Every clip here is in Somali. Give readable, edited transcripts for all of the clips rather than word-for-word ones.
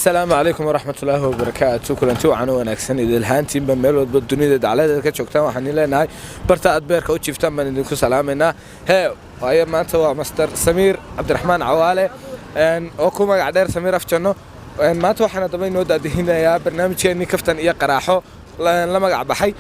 السلام عليكم ورحمة الله وبركاته. كلنتي waxaan wanaagsan idilhaantiin ba meel walba dunida dacaladeeda ka joogtaan waxaan ilaahay barta aad beerka u jiiftaan baan idinku salaameynaa. Waayo maanta waa Master Samiir Cabdiraxmaan Cawaale oo ku magac dheer Samiir Afjano. Maanta waxaan daba inoo daadihinayaa barnaamijkeeni kaftan iyo qaraaxo la magac baxay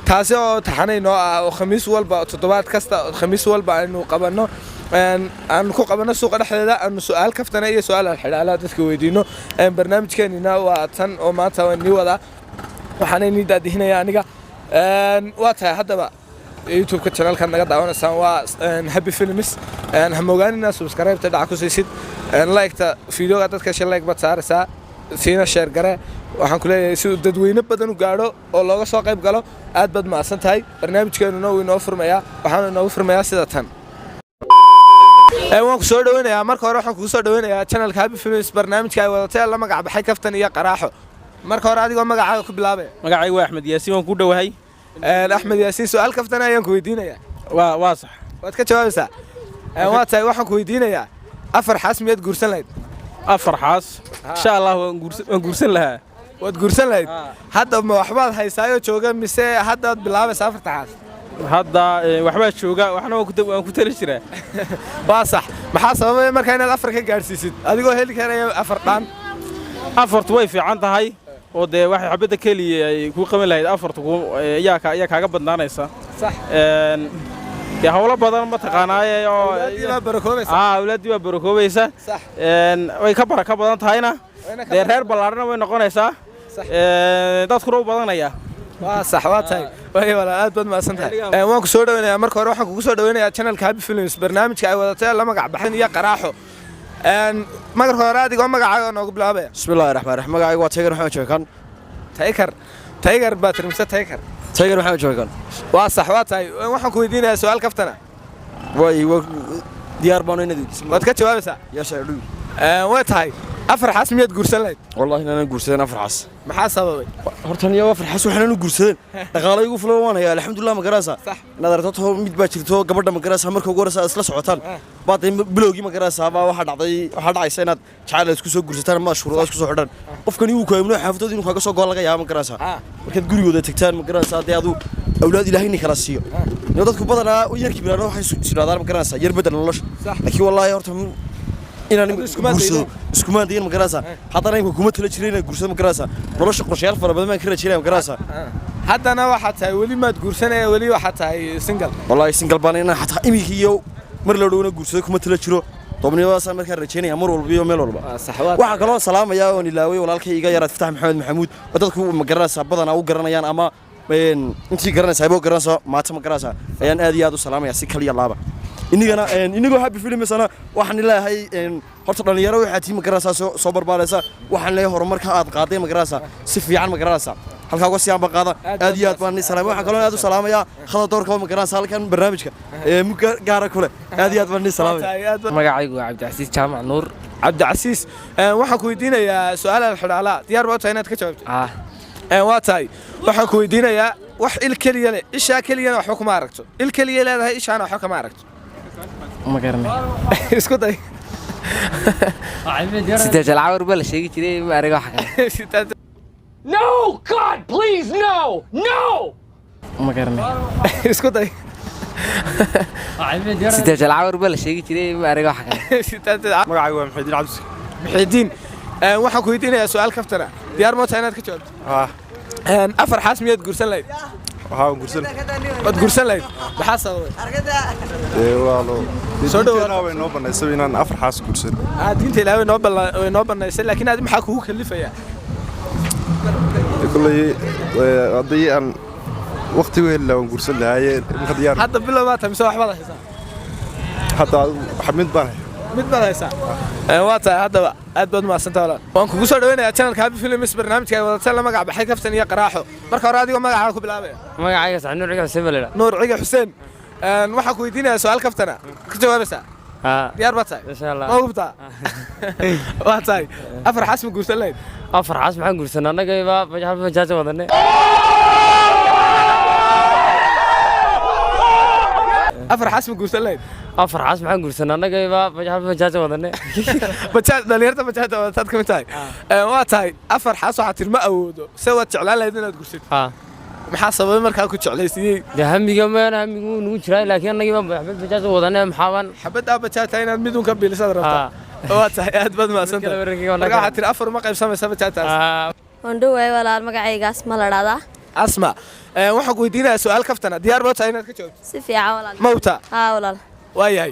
taasi oo taxanayno oo khamiis walba toddobaad kasta khamiis walba aynu qabano aan ku qabano suuqa dhexdeeda aan su'aal kaftana iyo su'aal xidhaalaha dadka weydiino barnaamijkeenina waa tan oo maanta waan wada waxaan inii daadihinayaa aniga waa tahay haddaba YouTube channel-kan naga daawanaysan waa Happy Films hamogaanina subscribe ta dhac ku siisid like-ta video-ga dadka like baad saaraysaa siina share gare waxaan ku leeyahay si dadweyne badan u gaaro oo looga soo qayb galo aad bad maasan tahay barnaamijkeenuna uu inoo furmayaa waxaan inoo furmayaa sida tan waan ku soo dhaweynayaa marka hore waxaan ku soo dhaweynayaa channel-ka Happy Films barnaamijka ay wadatay la magac baxay kaftan iyo qaraaxo marka hore adigoo magacaaga ku bilaabay magacaygu waa Axmed Yaasiin waan ku dhawahay Axmed Yaasiin su'aal kaftan ayaan ku weydiinayaa waa sax waad ka jawaabaysaa waa tahay waxaan ku weydiinayaa afar xaas miyaad guursan lahayd afar xaas insha Allah waan guursan lahaa waad guursan lahayd hadda ma waxbaad haysaayo jooga mise hadda aad bilaabaysaa afarta xaas hadda waxba jooga waxna waan ku tali jiraa waa sax maxaa sababay markaa inaad afar ka gaarsiisid adigoo heli karaya afar dhan afartu way fiican tahay oo de waxa xabada kaliya ay ku qaban lahayd afartu ayaa kaaga badnaanaysa sax de hawlo badan ma taqaanaaye oo awlaadii waa barakoobaysa sax way ka baraka badan tahayna de reer ballaarna way noqonaysaa dadkuna u badanaya waa sax waa tahay way wala aad bad maasan tahay waan ku soo dhaweynayaa marka hore waxaan kugu soo dhaweynayaa channel-ka Happy Films barnaamijka ay wadatay la magac baxay iyo qaraaxo marka hore adigoo magacaaga noogu bilaabaya bismillaahir rahmaanir rahiim magacaygu waa Tiger Maxamed Joogan Tiger baa tirmisa Tiger Maxamed Joogan waa sax waa tahay waxaan ku weydiinayaa su'aal kaftana way diyaar baan inad waad ka jawaabaysaa ya shaaduu way tahay afar xaas miyaad guursan lahayd wallahi inaan guursadan afar xaas maxaa sababay hortan iyo afar xaas waxaan u guursadan dhaqaale igu fulan waan hayaa alxamdulillah ma garaasa nadarto mid baa jirto gabadha ma garaasa marka ugu horeysa isla socotaan baad bilowgii ma garaasa baa waxa dhacaysa inaad jacayl isku soo guursataan ma shuruudo isku soo xidhan qofkani uu kaamino xaafadooda inuu kaga soo gool laga yaabo ma garaasa markaad gurigooda tagtaan ma garaasa hadii aad awlaad ilaahay ni kala siiyo dadku badanaa yarkii bilaano waxay isiraadaan ma garaasa yar bedel nolosha laakiin wallahi horta inaan isku maadeen ma garaasa hadana inuu kuma tala jireen guursada ma garaasa nolosha qorshayaal fara badan ma kala jireen ma garaasa haddana waxa tahay wali maad guursanaya wali waxa tahay single wallahi single baan inaan hatta imihiyo mar la dhawna guursada kuma tala jiro doobnimadaas marka rajeynaya mar walba iyo meel walba waxa kale oo salaamaya oo ilaaway walaalkay iga yaraad Fatax Maxamed Maxamuud dadku ma garaasa badana u garanayaan ama intii garanaysa aybo garanayso maanta ma garaasa ayaan aad iyo aad u salaamaya si kaliya laaba inagoo Happy Films ana waxaan ilaahay horta dhalinyaro waxa tii ma garaasa soo barbaalaysa waxaan leeyahay horumarka aad qaaday ma garaasa si fiican ma garaasa halka uga siyaan qaada aad iyo aad baan salaamay waxaan kaloo aad u salaamaya khada doorka ma garaasa halkan barnaamijka muka gaara kule aad iyo aad baan salaamay magacaygu waa Cabdicasiis Jaamac Nuur Cabdicasiis waxaan ku weydiinayaa su'aalaha xidhaalaha diyaar waa tahay inaad ka jawaabto waa tahay waxaan ku weydiinayaa wax il kaliya leh isha kaliya wax kuma aragto il kaliya leedahay ishaana wax kuma aragto ma garanay isku day sidee jalcawr bal sheegi jiray ma ariga wax kale No God please no ma garanay isku day sidee jalcawr bal sheegi jiray ma ariga wax kale magacaygu waa Maxamed Cabdi Maxamed waxaan ku weydiinayaa su'aal kaftana diyaar ma tahay inaad ka jawaabto afar xaas miyaad guursan lahayd waad guursan lahayd maxaa sababay soo dhawaana way noo banaysay inaan afar xaas guursan diinta Ilaahay way noo banaysay laakiin aad maxaa kugu kalifaya kulay hadii aan waqti weyn la guursan lahaayeen hadda bilow ma tahay waxba haysaa hadda xamid baan mid badaysa waa tahay haddaba aad baad maasantahay waan kugu soo dhaweynayaa channel-ka Happy Films barnaamijka ay wadatay la magac baxay kaftan iyo qaraaxo marka hore adigoo magacaaga ku bilaabay magacayga sax Nuur Ciga Xuseen balada Nuur Ciga Xuseen waxaan ku weydiinayaa su'aal kaftana ka jawaabaysaa diyaar baad tahay insha Allah ma hubtaa waa tahay afar xaas ma guursan lahayd afar xaas maxaan guursanaa anagayba bajaaja wadanay afar xaas ma guursan lahayd afar xaas maxaan guursanaa annagayba bajaaja wadane bajaaj dhalinyarta bajaajta wadataad ka mid tahay waa tahay afar xaas waxaa tiri ma awoodo se waad jeclaan lahayd inaad gursatid maxaa sababay markaa ku jeclaysiiyey dee hamiga hamigu nugu jiraa laakiin annagayba bajaaja wadane maxaaban xabaddaa bajaajta inaad midun ka biilisaad rabtaa waa tahay aad baad mahadsantahay marka waxaa tiri afar ma qaybsamaysa bajaajtaas waan dhowahay walaal magacaygaas ma la dhahdaa asma waxaan ku weydiinayaa su'aal kaftana diyaar ma tahay inaad ka jawaabto si fiican walaal ma hubtaa walaal waayahay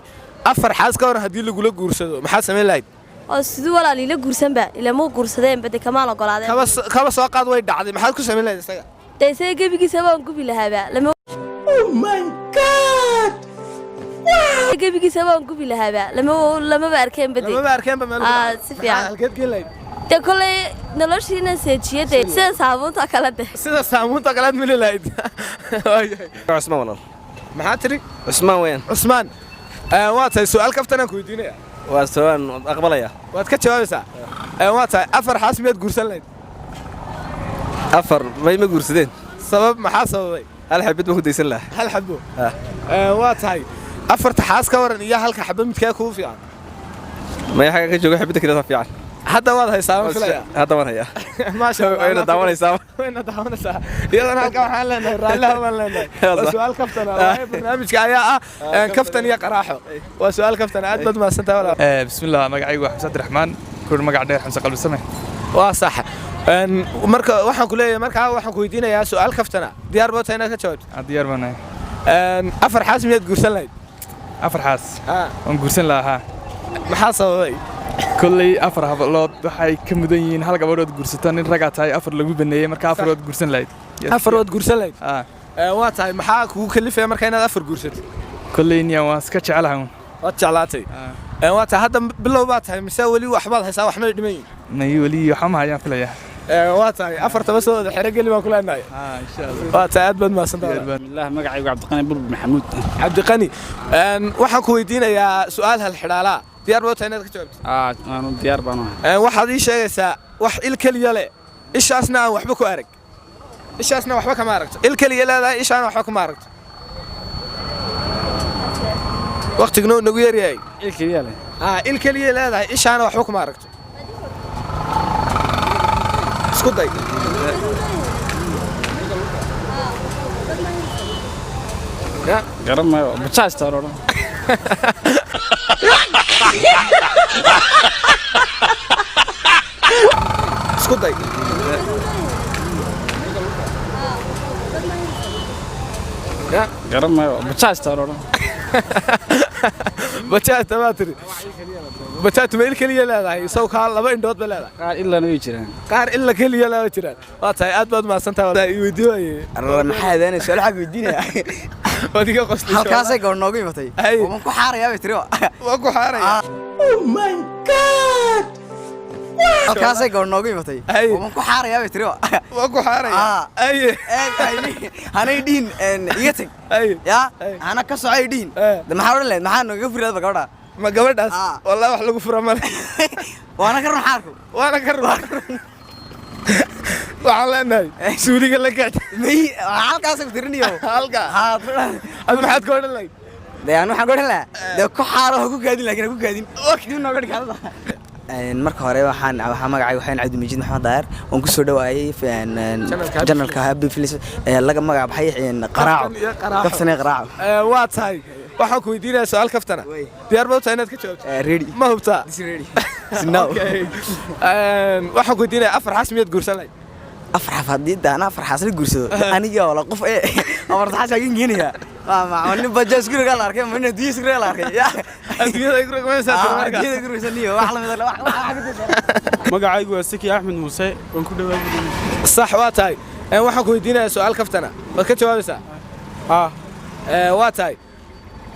afar xaas ka hor haddii lagula guursado maxaad samayn lahayd oo siduu walaal ila guursanba ilama guursadeen bade kamaan ogolaadeen kaba soo qaad way dhacday maxaad ku samayn lahayd isaga dee isaga gebigiisa waan gubi lahaaba oh my god gebigiisa waan gubi lahaaba lamaba arkeen bade lamaba arkeenba meel si fiican halkeed geen lahayd dee kolay noloshiina seejiyade sida saabuunta kala de sida saabuunta kala mili lahayd waayahay cusmaan walaal maxaa tiri cusmaan weeyaan cusmaan waa tahay su'aal kaftanaan ku weydiinaya waa soo aqbalaya waad ka jawaabaysaa waa tahay afar xaas miyaad guursan lahayd afar ma guursadeen sabab maxaa sababay hal xabad baan ku daysan lahaa hal xabo waa tahay afarta xaas ka waran iyo halka xabo midkee kugu fiican maya xagga ka joogo xabadda kale fiican hadda waad haysaa ma filaya hadda waan hayaa maasha Allah wayna daawanaysaa iyadana halka waxaan leenahay raallaha waan leenahay waa su'aal kaftana barnaamijka ayaa ah kaftan iyo qaraaxo waa su'aal kaftana aad baad mahadsantahay walaal bismillah magacaygu waa xamse abdiraxmaan kur magac dheer xamse qalbi same waa sax marka waxaan ku leeyahay markaa waxaan ku weydiinayaa su'aal kaftana diyaar baa tahay inaad ka jawaabto diyaar baan nahay afar xaas miyaad guursan lahayd afar xaas waan guursan lahaa maxaa sababay kolley afar hablood waxay ka mudan yihiin hal gabadhood guursato nin ragaa tahay afar lagu baneeyey marka afar waad guursan lahayd afar waad guursan lahayd waa tahay maxaa kugu kalifaya marka inaad afar guursato kolley niyan waan iska jecelahay waad jeclaatay waa tahay hadda bilow baa tahay mise weli waxbaad haysaa waxma dhiman yihiin may weli waxba ma hayaan filaya waa tahay afartaba soo wada xero geli baan ku leenahay insha Allah waa tahay aad baad mahadsantahay bismillah magacaygu cabdiqani bulbul maxamuud cabdiqani waxaan ku weydiinayaa su'aal hal xidhaalaa diyaar baa tahay inaad ka jawaabto aanu diyaar baan waxaad ii sheegaysaa wax il keliya leh ishaasna aan waxba ku arag ishaasna waxba kama aragto il keliya leedahay ishaana waxba kuma aragto waqtiguna nagu yaryahay il keliya leh il keliya leedahay ishaana waxba kuma aragto isku day garan maayo bajaajta oran isku day garan maayo bajaajta oran bajaajta baa tiri bajaajta ma il keliya leedahay isaw kaa laba indhood ba leedahay qaar ilana way jiraan qaar illa keliya leedahay jiraan waa tahay aad baad mahadsantahay i weydiiye maxaa aadaanay su'aal xag weydiinaya wadiga qosli halkaasay goor noogu imatay waan ku xaarayaa bay tiri waan ku xaarayaa oh my god halkaasay goor noogu imatay waan ku xaarayaa bay tiri waan ku xaarayaa hanay dhihin iga tag ya ana ka socay dhihin maxaa odhan lahayd maxaa nooga furaadba gabadha ma gabadhaas wallahi wax lagu fura male waana ka run xaarku waana ka run waxaan leenahay suuliga la gacta halkaasay ku tirinayo halka ad maxaad ka odhan lahayd dee aan waxaan ka odhan lahaa dee ku xaaro ha ku gaadin laakiin ha ku gaadin dib nooga dhig halada marka hore waxaan magacay waxaan Cabdimajid Maxamed Daahir waan ku soo dhawaayay janalka Happy Films laga magac baxay qaraaco kaftanay qaraaco waa tahay waxaan ku weydiinayaa su'aal kaftana diyaar baa tahay inaad ka jawaabto ready ma hubtaa ready now waxaan ku weydiinayaa afar xaas miyaad guursan lahayd afar xafaadida ana afar xaas la guursado aniga wala qof afar xaas agin geenaya ma nin bajaaj guriga la arkay ma nin diis guriga la arkay adiyada guriga ma saarto marka adiyada guriga saniyo wax la mid magacaygu waa Saki Axmed Muuse waan ku dhawaaqay sax waa tahay waxaan ku weydiinayaa su'aal kaftana waad ka jawaabaysaa waa tahay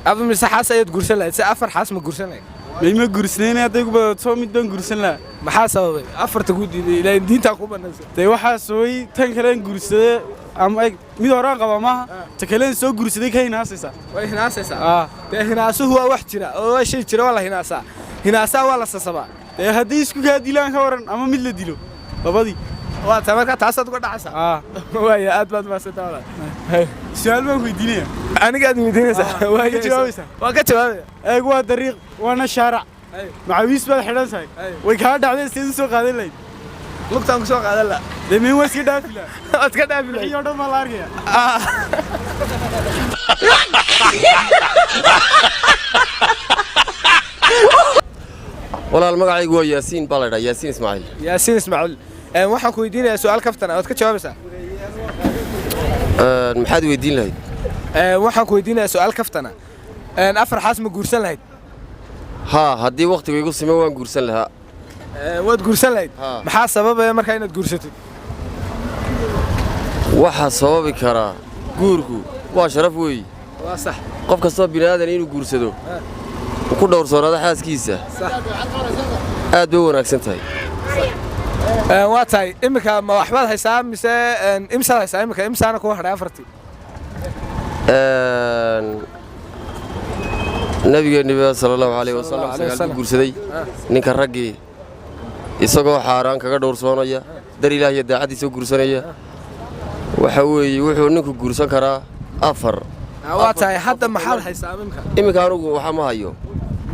adu mise xaas ayaad guursan lahayd si afar xaas ma guursan lahayd ma guursanayna haday ku badato mid baan guursan lahaa maxaa sababay afarta ku diiday ilaa diinta ku banaysa tay waxa sooy tan kale guursaday ama mid hore qaba maaha ta kale soo guursaday ka hinaasaysa way hinaasaysaa ee hinaasuhu waa wax jira oo waa shay jira wala hinaasaa waa la sasabaa ee hadii isku ka dilaan ka waran ama mid la dilo labadii waa tahay markaa taasaad uga dhacaysaa waaya aad baad mahadsantaa walaal su'aal baan weydiinaya anigaad weydiinaysaa waaya ka jawaabaysaa waan ka jawaabaya eeg waa dariiq waana shaarac macawiis baad xidhan tahay way kaa dhacdeen sidii soo qaadan lahayd lugtaan ku soo qaadan la demin waa iska dhaafi lahaa waad ka dhaafi lahayd iyo dhan ma la arkaya walaal magacaygu waa yaasiin baa la dhahaa yaasiin ismaaciil yaasiin ismaaciil waxaan ku weydiinayaa su'aal kaftana waad ka jawaabaysaa maxaad weydiin lahayd waxaan ku weydiinayaa su'aal kaftana afar xaas ma guursan lahayd haa haddii waqtigu igu siman waan guursan lahaa waad guursan lahayd maxaa sababaya markaa inaad guursatid waxaa sababi karaa guurku waa sharaf weeye waa sax qof kastoo bini aadan inuu guursado ku dhowrsoonaada xaaskiisa aad bay u wanaagsan tahay waa tahay iminka ma waxbaad haysaa mise imsaad haysaa iminka imsaana kuwa hadhay afartii nabigeenniba sala allahu calayhi wasallam sagaal guursaday ninka raggii isagoo xaaraan kaga dhowrsoonaya dar ilaah iyo daacaddiisa u guursanaya waxa weeye wuxuu ninku guursan karaa afar waa tahay hadda maxaad haysaa iminka anugu waxa ma hayo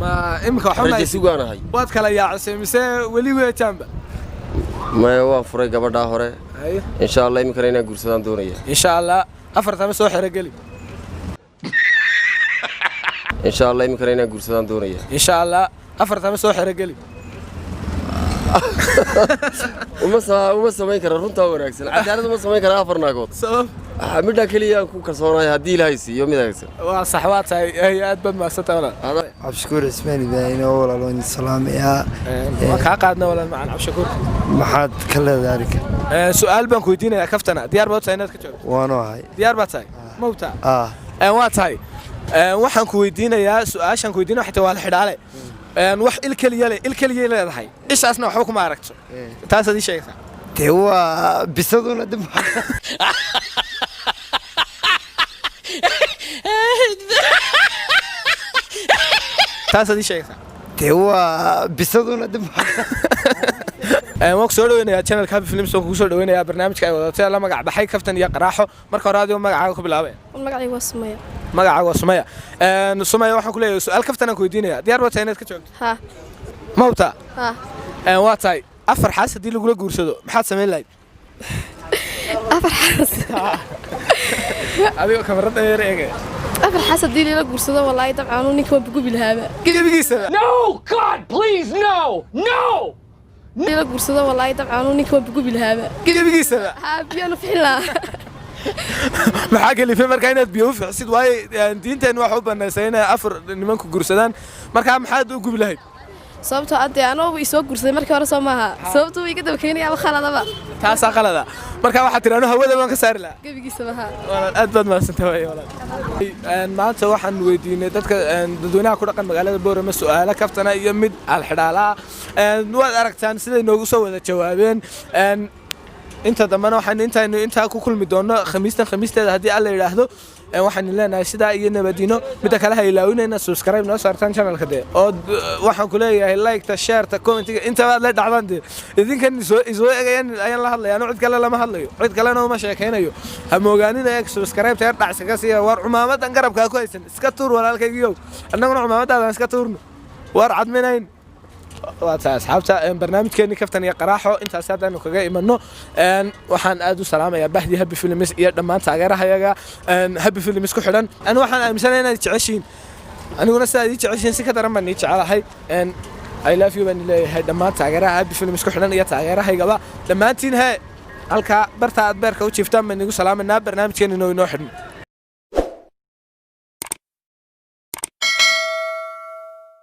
ma iminka waxa ma rajo sugaanahay waad kala yaacisay mise weli weetaanba maya waan furay gabadhaa hore insha allah iminkana inaan guursadaan doonaya insha allah afartama soo xerogeli insha allah iminkana inaan guursadaan doonaya insha allah afartama soo xerogeli uma samayn kara runtaa wanaagsan cadaalad uma samayn kara afar naagood sabab midhaa keliya aan ku kalsoonahay haddii ilaahay siiyo mid hagsan waa sax waa tahay aad baad mahadsantahay walaal cabdishakuur ismaan ibraahim oo walaaloon salaamayaa waan kaa qaadna walaal macaan cabdishakuur maxaad ka leedahay arrinka su'aal baan ku weydiinayaa kaftana diyaar baad tahay inaad ka jawaabto waanu ahay diyaar baad tahay mawta waa tahay waxaan ku weydiinayaa su'aashaan ku weydiinaya xitaa waa la xidhaale wax il keliya leedahay ishaasna waxba kuma aragto taasaad ii sheegaysaa dee waa bisaduna dib taasaad ii sheegaysaa dee waa bisaduna dib waan ku soo dhaweynayaa channelka Happy Films oo ku soo dhaweynayaa barnaamijka ay wadato la magac baxay kaftan iyo qaraaxo marka hore adigu magacaaga ku bilaabay magacaygu waa Sumaya magacaaga waa Sumaya Sumaya waxaan ku leeyahay su'aal kaftan aan ku weydiinayaa diyaar baad tahay inaad ka jawaabto ha mawta ha waa tahay afar xaas hadii lagu guursado maxaad sameyn lahayd afar xaas adigo kamarada yar eege afar xaas hadii lagu guursado wallahi dabcan ninka waa bugu bilhaaba gebigiisa No, God, please, no! No! la guursado wallahi dabcan ninka waa bugu bilhaaba gebigiisa ha biyana fixla maxaa galifay markaa inaad biyo u fiicsid waaye diinteen waxa u banaysay inay afar nimanku guursadaan markaa maxaad u gubi lahayd sababtoo ah anoo isoo guursaday markii hore soo maaha sababtoo iga daba keenaya ama khaladaba taasaa qalada markaa waxaad tiraano hawada waan ka saari lahaa gebigiisa ha aad baad mahadsantahay walaal maanta waxaan weydiinay dadka dadweynaha ku dhaqan magaalada Boorama su'aalo kaftana iyo mid alxidhaala waad aragtaan siday noogu soo wada jawaabeen inta dambana waxaan intaa ku kulmi doono khamiisteeda haddii alla yiraahdo waxaan leenahay sidaa iyo nabadino midda kale ha ilaawinayna subscribe noo saartaan channelka de oo waxaan ku leeyahay like ta share ta comment inta baad la dhacdaan de idinkan isoo eegayaan ayaan la hadlayaa cid kale lama hadlayo cid kalena uma sheekaynayo ha moogaanina eeg subscribe ta dhacsi ka siiya war cumaamadan garabka ku haysan iska tuur walaalkaygiyow annaguna cumaamadadan iska tuurno war cadminayn waata asxaabta barnaamijkeeni kaftan iyo qaraaxo intaas hadaan kaga imano waxaan aad u salaamayaa bahdi Happy Films iyo dhammaan taageerahayaga Happy Films ku xidhan aan waxaan aaminsanahay inaad jeceshiin aniguna sidaad ii jeceshiin si ka daran baan ii jecelahay I love you baan leeyahay dhammaan taageeraha Happy Films ku xidhan iyo taageerahaygaba dhammaantiin halka barta aad beerka u jiiftaan baan igu salaamanaa barnaamijkeeni inoo xidhan